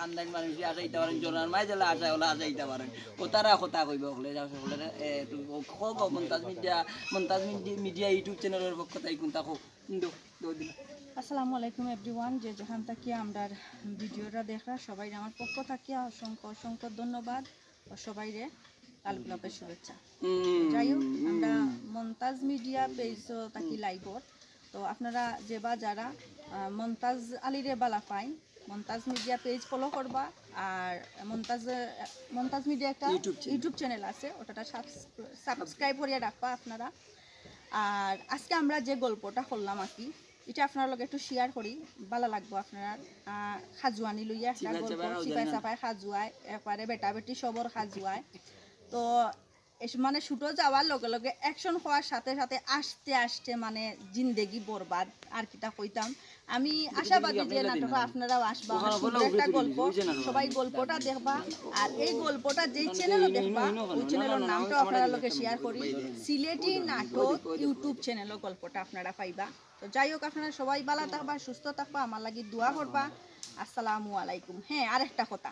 খানদান মানুষ আসা দিতে পারেন জোনার মাই দিলে আসা হলে আসা দিতে পারেন ও তারা কথা কইব হলে সকলে মন্তাজ মিডিয়া ইউটিউব চ্যানেলের পক্ষ থেকে কোনটা হোক কিন্তু আসসালামু আলাইকুম এভরিওয়ান, যে যেখান থেকে আমরা ভিডিওটা দেখা সবাই আমার পক্ষ থেকে অসংখ্য অসংখ্য ধন্যবাদ ও সবাইরে কাল ব্লগের শুভেচ্ছা। যাই হোক, আমরা মন্তাজ মিডিয়া পেজ থাকি লাইভত, তো আপনারা যে বা যারা মন্তাজ আলীরে বালা pine Montaj media page follow করবা, আর মন্তাজ মিডিয়া একটা ইউটিউব চ্যানেল আছে, ওটা সাবস্ক্রাইব করিয়া রাখবা আপনারা। আর আজকে আমরা যে গল্পটা করলাম আর কি, এটা আপনার লগে একটু শেয়ার করি, ভালো লাগবো আপনারা। খাজুয়ানি লইয়া একটা গল্প, সিপাই সাপাই খাজুয়ায় একবারে বেটা বেটি সবর খাজুয়ায়। তো মানে ছুটো যাওয়ার লগে লগে অ্যাকশন হওয়ার সাথে সাথে আস্তে আস্তে মানে জিন্দেগি বরবাদ আর কিটা কইতাম। আমি আশাবাদী যে নাটকে আপনারাও আসবা, সুন্দর একটা গল্প, সবাই গল্পটা দেখবা। আর এই গল্পটা যেই চ্যানেলও দেখবা ওই চ্যানেলের নামটা আপনারা লোকে শেয়ার করি, সিলেটি নাটক ইউটিউব চ্যানেলও গল্পটা আপনারা পাইবা। তো যাই হোক, আপনারা সবাই ভালো থাকবা, সুস্থ থাকবা, আমার লাগি দোয়া করবা। আসসালামু আলাইকুম। হ্যাঁ, আর একটা কথা,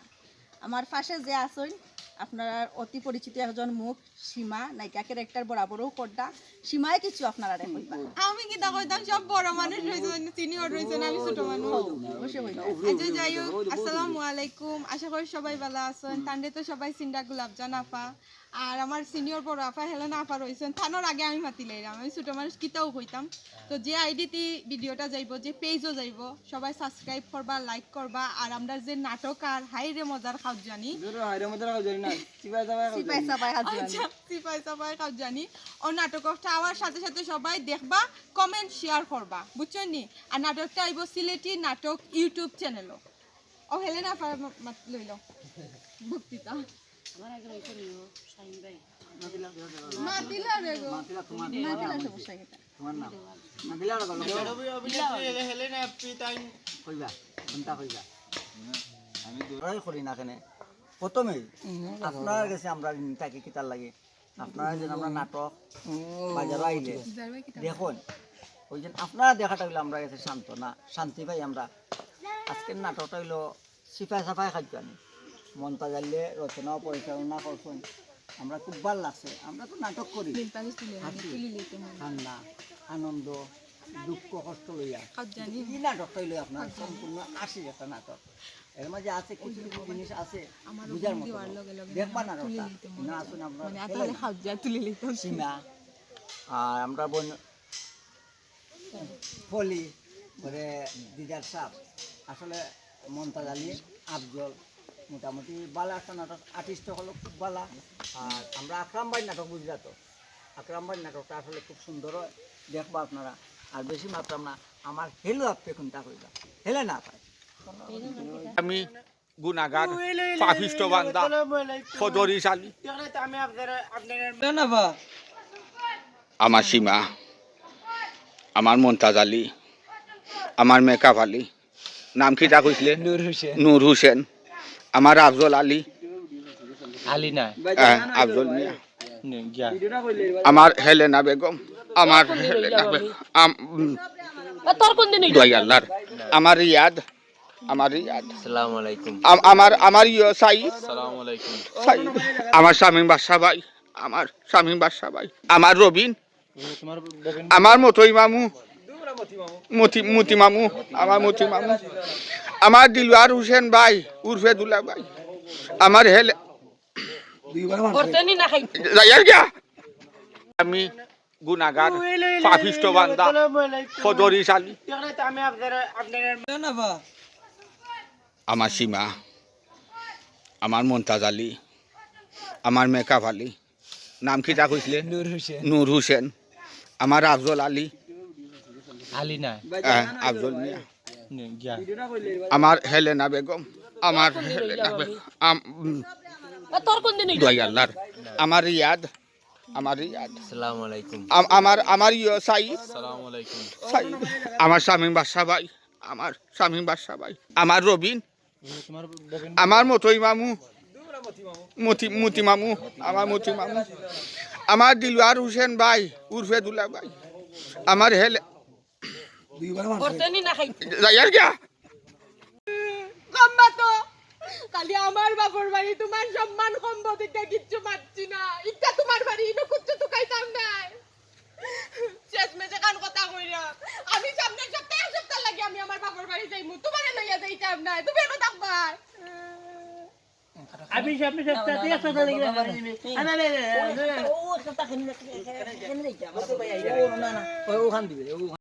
আমার পাশে যে আসেন আপনার অতি পরিচিত একজন মুখ, সীমা নায়িকা ক্যারেক্টার বরাবরও করদা। সীমায় কিছু আপনারা কইবা। আমি কি তা কইতাম, সব বড় মানুষ রইছেন, সিনিয়র রইছেন, আমি ছোট মানুষ। অবশ্যই কইবা। আচ্ছা, যাই হোক, আসসালামু আলাইকুম। আশা করি সবাই ভালো আছেন। তান্ডে তো সবাই সিন্ডা গুলাবজান আপা, আর আমার সিনিয়র বড় আপা হেলেনা আপা রইছেন। থানোর আগে আমি মাতিলাইলাম, আমি ছোট মানুষ কিতাও কইতাম। তো যে আইডিতে ভিডিওটা যাইব, যে পেজও যাইব, সবাই সাবস্ক্রাইব করবা, লাইক করবা। আর আমরা যে নাটক আর হাইরে মজার খাও জানি, সিপাই সাপাই খাজুয়ানি, সিপাই সাপাই খাও জানি, ও নাটকটা আওয়ার সাথে সাথে সবাই দেখবা, কমেন্ট শেয়ার করবা, বুঝছেন নি? আর নাটকটা আইব সিলেটি নাটক ইউটিউব চ্যানেলও। ও হেলেনা আপা লইল বক্তৃতা মাতিলা রে গো, মাতিলা সমস্যা কি? তোমার নাম হেলেনা আপনি তাই কইবা কোনটা কইবা আমি দৌড়াই করি না কেন প্রথমেই আপনার কাছে আমরা তাকে কিতার লাগে আপনারা যেন আমরা নাটক বাজারে আইলে দেখুন ওই যে আপনারা দেখাটা হইলো আমরা কাছে শান্ত না শান্তি পাই আমরা। আজকের নাটকটা হইলো সিপাই সাফাই খাজুয়ানি, মন্তাজ আলী রচনা পরিচালনা করছেন। আমরা খুব ভালো লাগছে, আমরা তো নাটক করি ঠান্ডা আনন্দ দুঃখ কষ্ট লইয়া। এই নাটকটা হইলো আপনার সম্পূর্ণ 80 একটা নাটক। এর মাঝে আছে কিছু কিছু জিনিস আছে বুঝার মতো, দেখবা নাটকটা না আসুন আমরা সীমা আর আমরা বোন ফলি করে দিদার সাপ, আসলে মন্তাজ আলী আফজল মোটামুটি ভালো একটা নাটক, আর্টিস্ট হলো খুব ভালো। আর আমরা আকরাম ভাই নাটক বুঝলা তো, আকরাম ভাই নাটকটা আসলে খুব সুন্দর হয়, দেখবা আপনারা। আর বেশি মাত্রাম না, আমার হেলো আপনি কোনটা কইবা হেলে না পায়। আমি গুনাগার পাপিষ্ট বান্দা ফজরি শালী, আমার সীমা, আমার মন্তাজ আলী, আমার মেকআপ আলী, নাম কি তা কইছিলে? নূর হোসেন, আমার আফজল আলী, আফজল মিয়া, আমার হেলেনা বেগম, আমার হেলেনা বেগম, আল্লাহর আমার রিয়াদ, আমার রিয়াদ, আসসালামু আলাইকুম, আমার সাইদ, আসসালামু আলাইকুম, সাইদ, আমার শামীম বাদশা ভাই, আমার শামীম বাদশা ভাই, আমার রবিন, আমার মতই মামু, মতি মামু, আমার মতি মামু, আমার দিলওয়ার হোসেন ভাই উর্ফে দুলা ভাই, আমার হেলে আমি গুনাগার পাপিষ্ট বান্দা ফজরি শালী, আমার সীমা, আমার মন্তাজ আলী, আমার মেকআপ আলী, নাম কি তা কইছিলে? নূর হোসেন, আমার আফজল আলী, আফজল মিয়া, আমার হেলেনা বেগম, আমার হেলেনা বেগম, আল্লাহর আমার রিয়াদ, আমার রিয়াদ, আসসালামু আলাইকুম, আমার সাইদ, আসসালামু আলাইকুম, সাইদ, আমার শামীম বাদশা ভাই, আমার শামীম বাদশা ভাই, আমার রবিন, আমার মতই মামু, মতি মামু, আমার মতি মামু, আমার দিলওয়ার হোসেন ভাই উর্ফে দুলা ভাই, আমার হেলে বাপর বাড়ি তোমার সম্মান কম বদিকা কিচ্ছু পাচ্ছি না ইটা তোমার বাড়ি ইনো কুচ্ছু তো খাইতাম না শেষ মেজে কান কথা কইরা আমি সামনের সপ্তাহে এক সপ্তাহ লাগে আমি আমার বাপর বাড়ি যাইমু তোমারে লইয়া যাইতাম না তুমি এনো থাকবা আমি সামনে সপ্তাহে এক সপ্তাহ লাগে ও না না ওখান দিবে